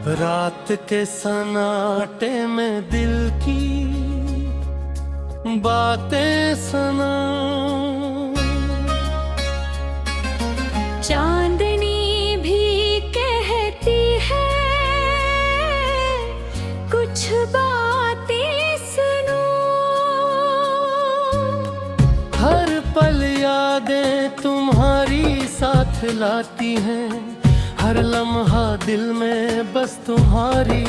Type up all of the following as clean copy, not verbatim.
रात के सन्नाटे में दिल की बातें सुना, चांदनी भी कहती है कुछ बातें सुनो। हर पल यादें तुम्हारी साथ लाती हैं, हर लम्हा दिल में बस तुम्हारी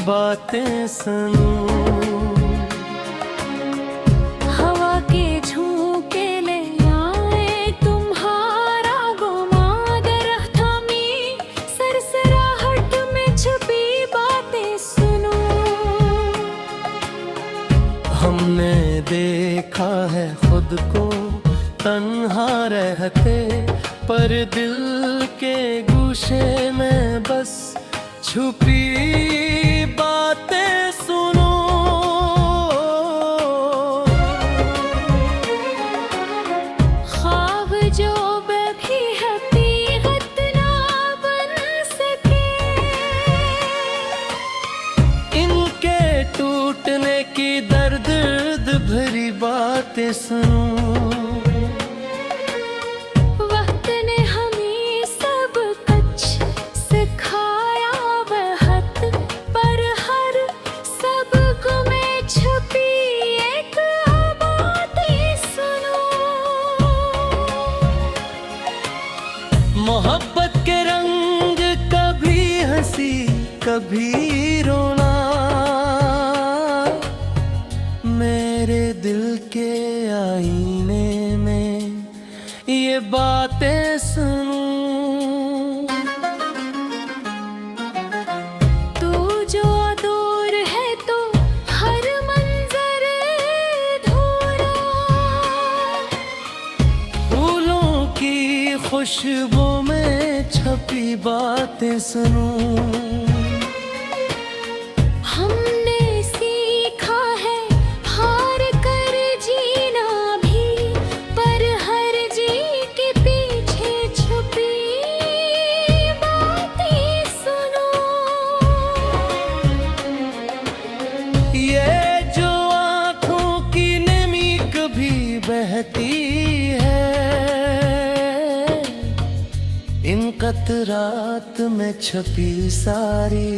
बातें सुनूं। हवा के झोंके ले आए तुम्हारा गुमागर थमी, सरसराहट में छुपी बातें सुनो। हमने देखा है खुद को तन्हा रहते, पर दिल के गुशे में बस छुपी बातें सुनो। ख्वाब जो भी हकीकत ना बन सके, इनके टूटने की दर्द भरी बातें सुनो। मोहब्बत के रंग कभी हंसी कभी रोना, मेरे दिल के आईने में ये बातें सुनूं। तू जो दूर है तो हर मंजर धूरा, फूलों की खुशबू में छपी बातें सुनूं। हमने सीखा है हार कर जीना भी, पर हर जी के पीछे छुपी बातें सुनो। ये जो आँखों की नमी कभी बहती है, इन कतरात में छपी सारी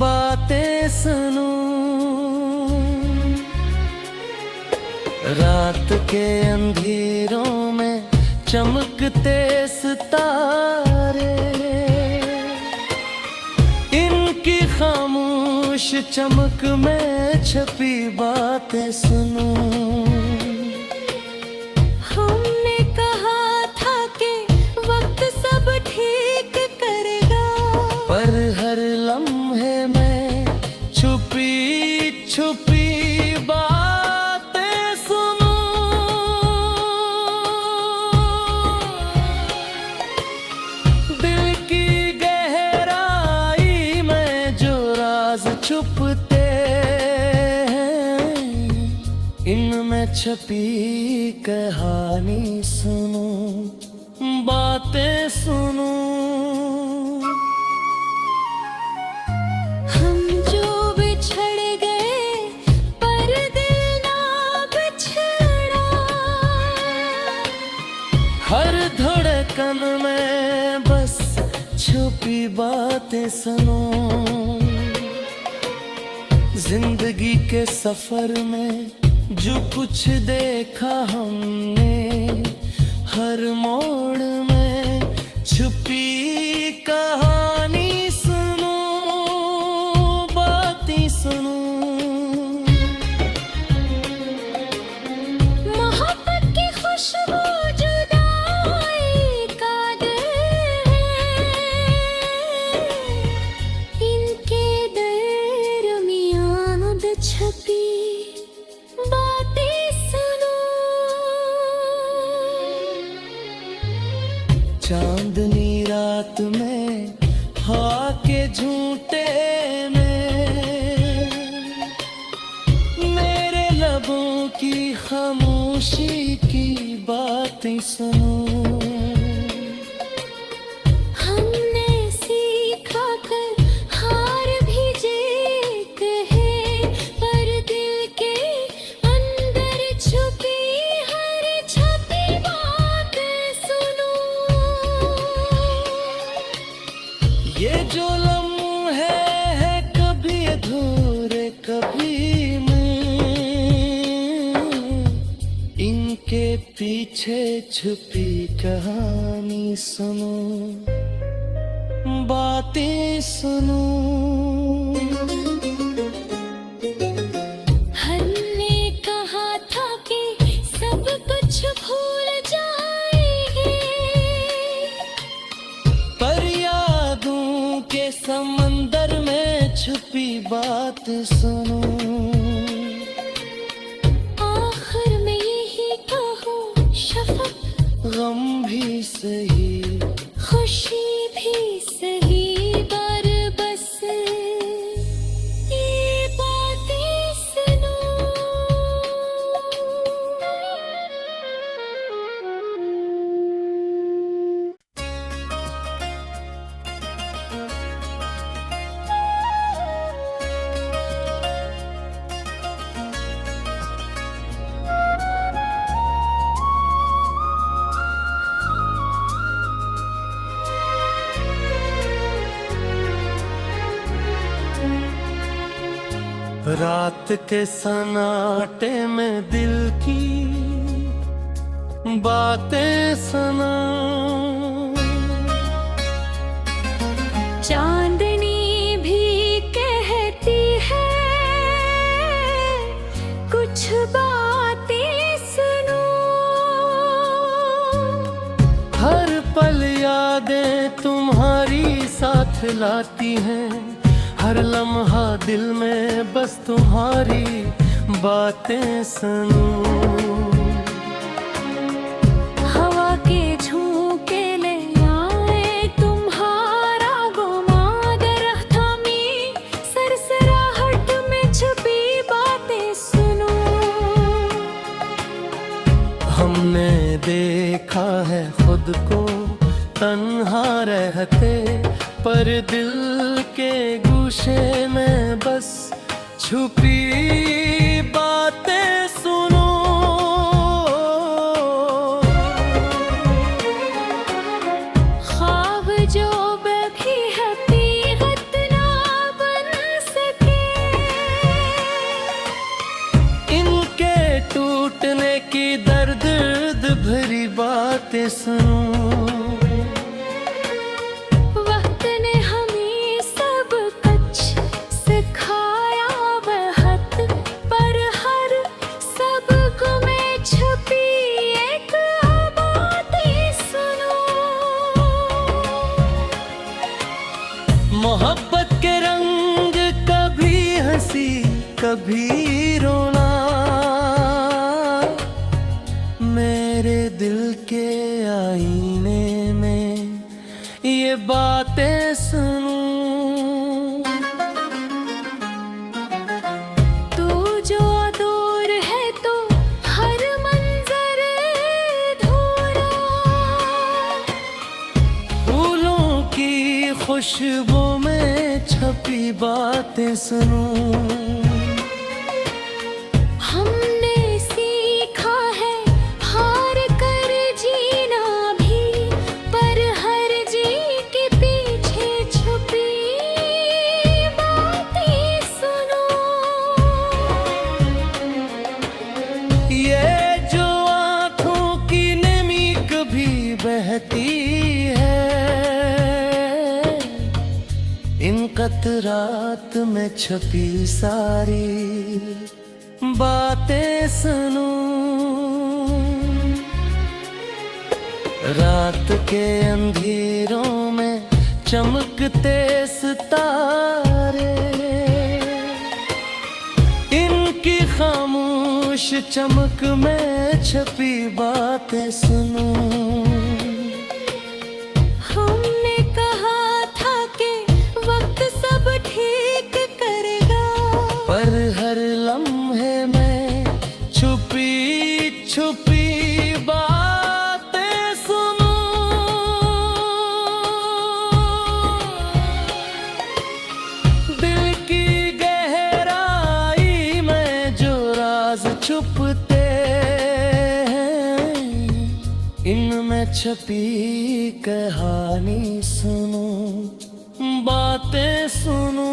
बातें सुनूं। रात के अंधेरों में चमकते सितारे, इनकी खामोश चमक में छपी बातें सुनूं। हमने कहा था कि वक्त सब ठीक करेगा, पर हर लम्हे में छुपी छुपी बातें सुनो। दिल की गहराई में जो राज छुपते हैं, इनमें छपी कहानी सुनो, बातें सुनो। हम जो बिछड़ गए पर दिल ना बिछड़ा, हर धड़कन में बस छुपी बातें सुनो। जिंदगी के सफर में जो कुछ देखा हमने, हर मोड़ में छुपी कहानी सुनो, बातें सुनो। मोहब्बत की खुशबू जुदाई का दर है, इनके दरमियान छपी बातें सुनो। चांदनी रात में हवा के झूठे में, मेरे लबों की खामोशी की बातें सुनो। हमने सीखा कर के पीछे छुपी कहानी सुनो, बातें सुनो। हमने कहा था कि सब कुछ भूल जाएंगे, पर यादों के समंदर में छुपी बात सुनो। आखिर में यही कहूँ, शफक गम भी सही, खुशी भी सही, पर बस ये बातें सुनो। रात के सन्नाटे में दिल की बातें सुना। चांदनी भी कहती है कुछ बातें सुनो। हर पल यादें तुम्हारी साथ लाती हैं, हर लम्हा दिल में बस तुम्हारी बातें सुनूं। हवा के झोंके ले आए तुम्हारा गुमादर थामी, सरसराहट में छुपी बातें सुनो। हमने देखा है खुद को तन्हा रहते, पर दिल के गुशे में बस छुपी बातें सुनो। ख्वाब जो भी हकीकत ना बन सके, इनके टूटने की दर्द भरी बातें सुनो। वक्त ने हमें सब कुछ सिखाया बहुत, पर हर सबक में छुपी एक बातें सुनो। मोहब्बत के रंग कभी हंसी कभी रोना, मेरे दिल के आईने में ये बातें सुनो। तू जो दूर है तो हर मंजर धूरा, फूलों की खुशबू में छपी बातें सुनो। हमने सीखा है हार कर जीना भी, पर हर जीत के पीछे छुपी बातें सुनो। ये जो आँखों की नमी कभी बहती है, इन कतरात में छपी सारी बातें सुनो। रात के अंधेरों में चमकते सितारे, इनकी खामोश चमक में छपी बातें सुनो। हमने कहा था कि वक्त सब ठीक करेगा, पर हर लम्हे में छुपी छुपी बातें सुनो। दिल की गहराई में जो राज छुपते हैं, इनमें छपी कहानी सुनो, बातें सुनो।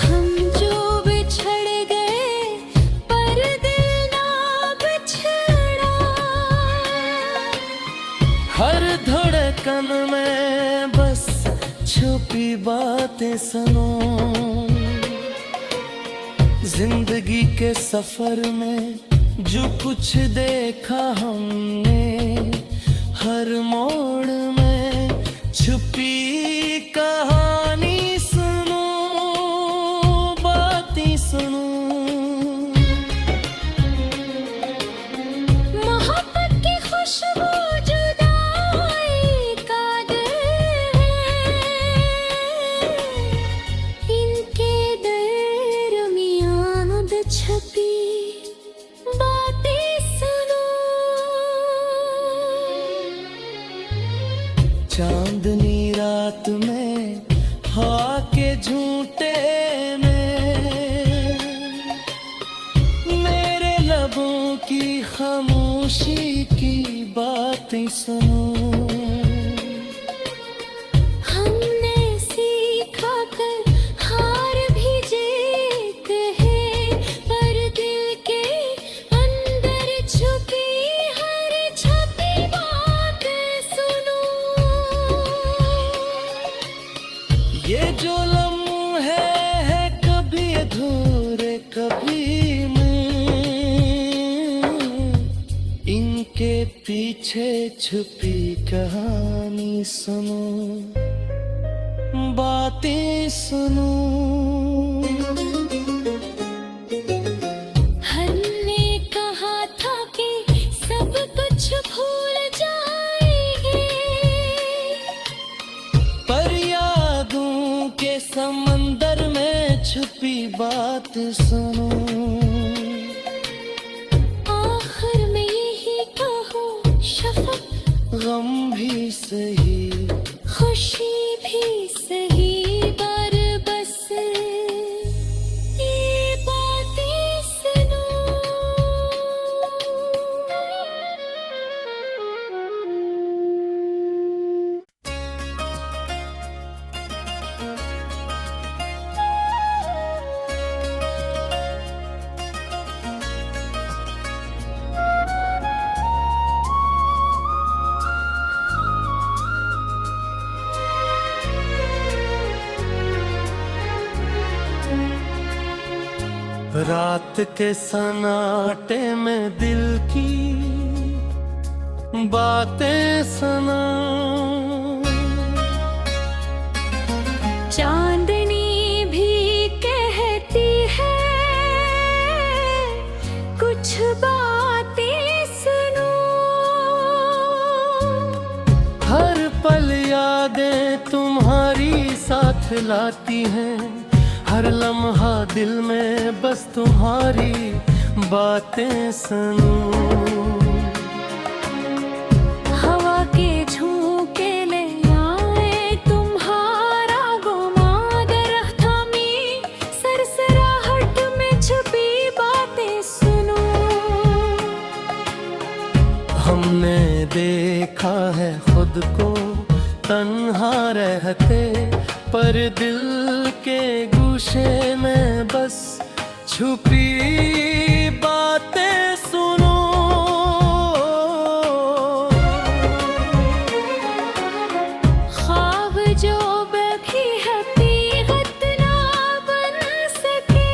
हम जो बिछड़ गए पर धड़कन में बस छुपी बातें सुनो। जिंदगी के सफर में जो कुछ देखा हमने, हर मोड़ में छुपी कहानी सुनो, बातें सुनो। मोहब्बत की खुशबू जुदाई का दर है, इनके दरमियान छपी बातें सुनो। चांदनी रात में हवा के झूठे में मेरे लबों की खामोशी की बातें सुनो। हमने सीखा कर हार भी जीत है, पर दिल के अंदर छुपी हर छपी बात सुनो। ये जो लम्हे हैं कभी अधूरे कभी में, इनके पीछे छुपी कहानी सुनो, बातें सुनो। हमने कहा था कि सब कुछ भूल जाएंगे, पर यादों के समंदर में छुपी बात सुनो। आखिर में यही कहो शफक, गम भी सही खुशी भी सही, पर बस ये बातें सुनो। रात के सन्नाटे में दिल की बातें सुना। चांदनी भी कहती है कुछ बातें सुनो। हर पल यादें तुम्हारी साथ लाती हैं, हर लम्हा दिल में बस तुम्हारी बातें सुनूं। हवा के झोंके ले आए तुम्हारा गुमागर थमी, सरसराहट में छुपी बातें सुनो। हमने देखा है खुद को तन्हा रहते, पर दिल के गुशे में बस छुपी बातें सुनो। ख्वाब जो भी हकीकत ना बन सके,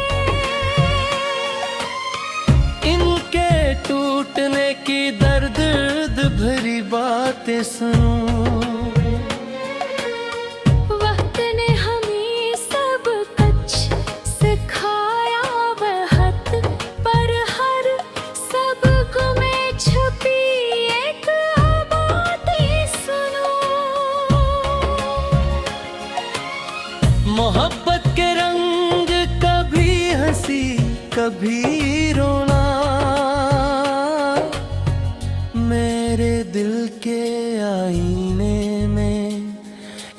इनके टूटने की दर्द भरी बातें सुनो। वक्त ने हमें सब कुछ सिखाया बहुत, पर हर सबक में छुपी एक बातें सुनो। मोहब्बत के रंग कभी हंसी कभी रोना, मेरे दिल के आईने में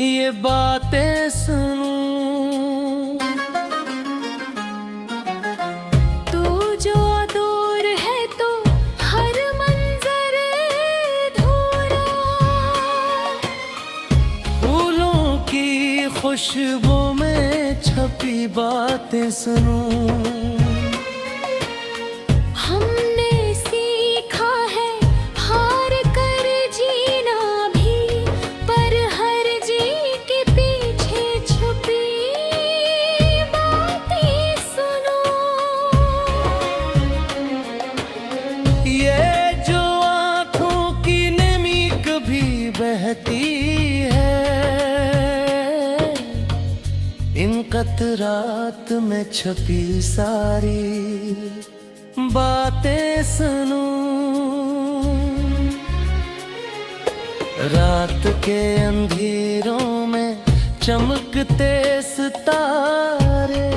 ये बातें सुनूं। तू जो दूर है तो हर मंजर धूरा, फूलों की खुशबू में छपी बातें सुनूं। हमने सीखा है हार कर जीना भी, रात रात में छपी सारी बातें सुनूं, रात के अंधेरों में चमकते सितारे,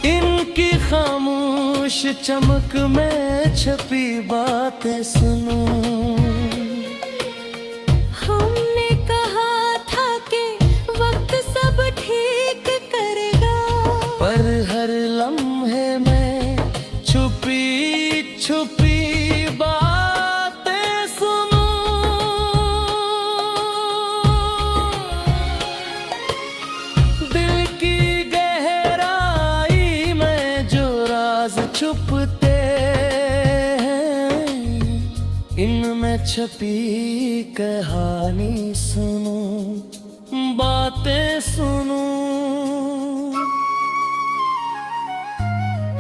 इनकी खामोश चमक में छपी बातें सुनूं। हमने कहा था कि वक्त सब ठीक करेगा, पर हर लम्हे में छुपी छुपी बातें सुनो। दिल की गहराई में जो राज छुपते हैं, इनमें छपी कहानी सुनो, बातें सुनो।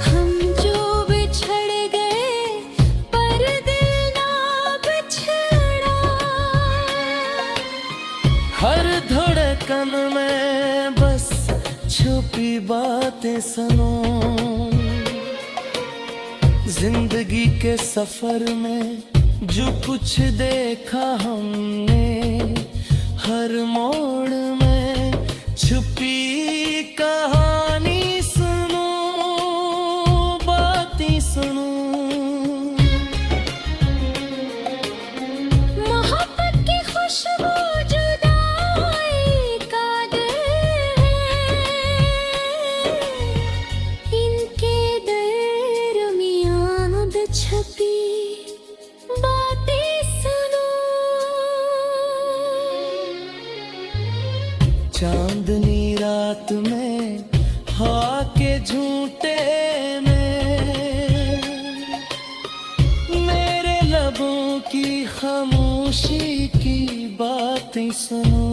हम जो बिछड़ गए पर दिल ना बिछड़ा, हर धड़कन में बस छुपी बातें सुनो। जिंदगी के सफर में जो कुछ देखा हमने, हर मोड़ में छुपी कहानी सुनो, बातें सुनो। मोहब्बत की खुशबू जुदाई का दर है, इनके दरमियान छपी बातें सुनो। चांदनी रात में हवा के झूठे में, मेरे लबों की खामोशी की बातें सुनो।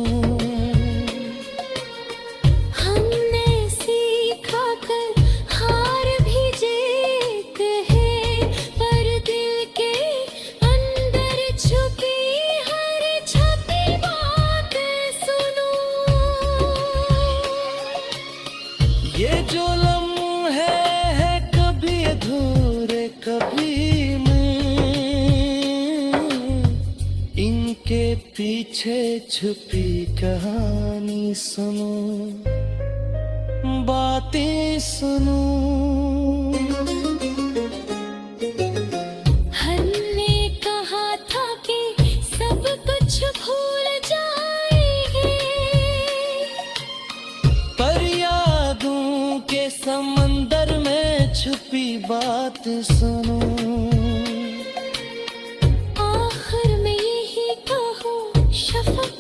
हमने सीखा कर हार भी जीत है, पर दिल के अंदर छुपी हर छपी बातें सुनो। ये जो लम्हे हैं कभी अधूरे कभी में, इनके पीछे छुपी कहानी सुनो, बातें सुनो। हमने कहा था कि सब कुछ भूल जाएंगे, पर यादों के समंदर में छुपी बात सुनो। आखिर में यही कहो, शफक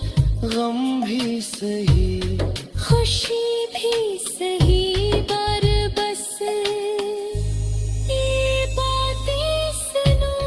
गम भी सही, खुशी भी सही, पर बस ये बातें सुनो।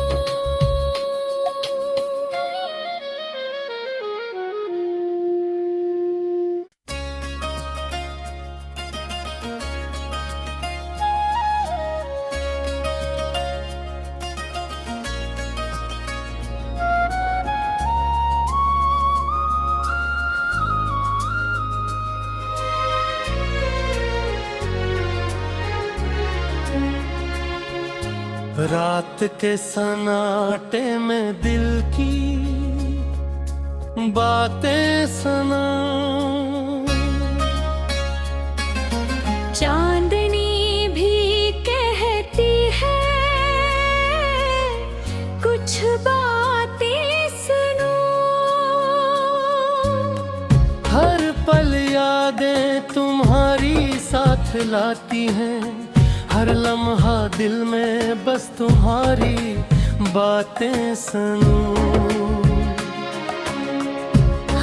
रात के सन्नाटे में दिल की बातें सुना। चांदनी भी कहती है कुछ बातें सुनो। हर पल यादें तुम्हारी साथ लाती हैं, हर लम्हा दिल में बस तुम्हारी बातें सुनूं।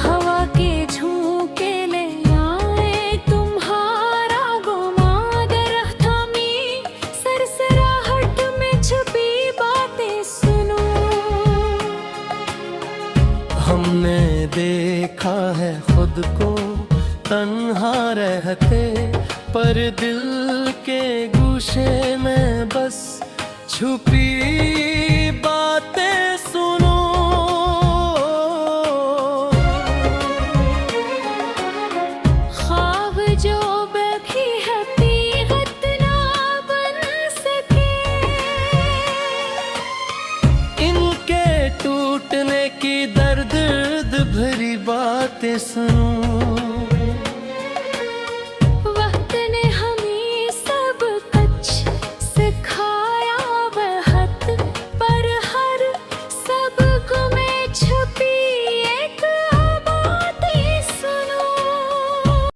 हवा के झोंके ले आए तुम्हारा गुमाद रहता में, सरसराहट में छुपी बातें सुनो। हमने देखा है खुद को तन्हा रहते, पर दिल के गुशे में बस छुपी बातें सुनो। ख्वाब टूटने की दर्द भरी बातें सुनूं।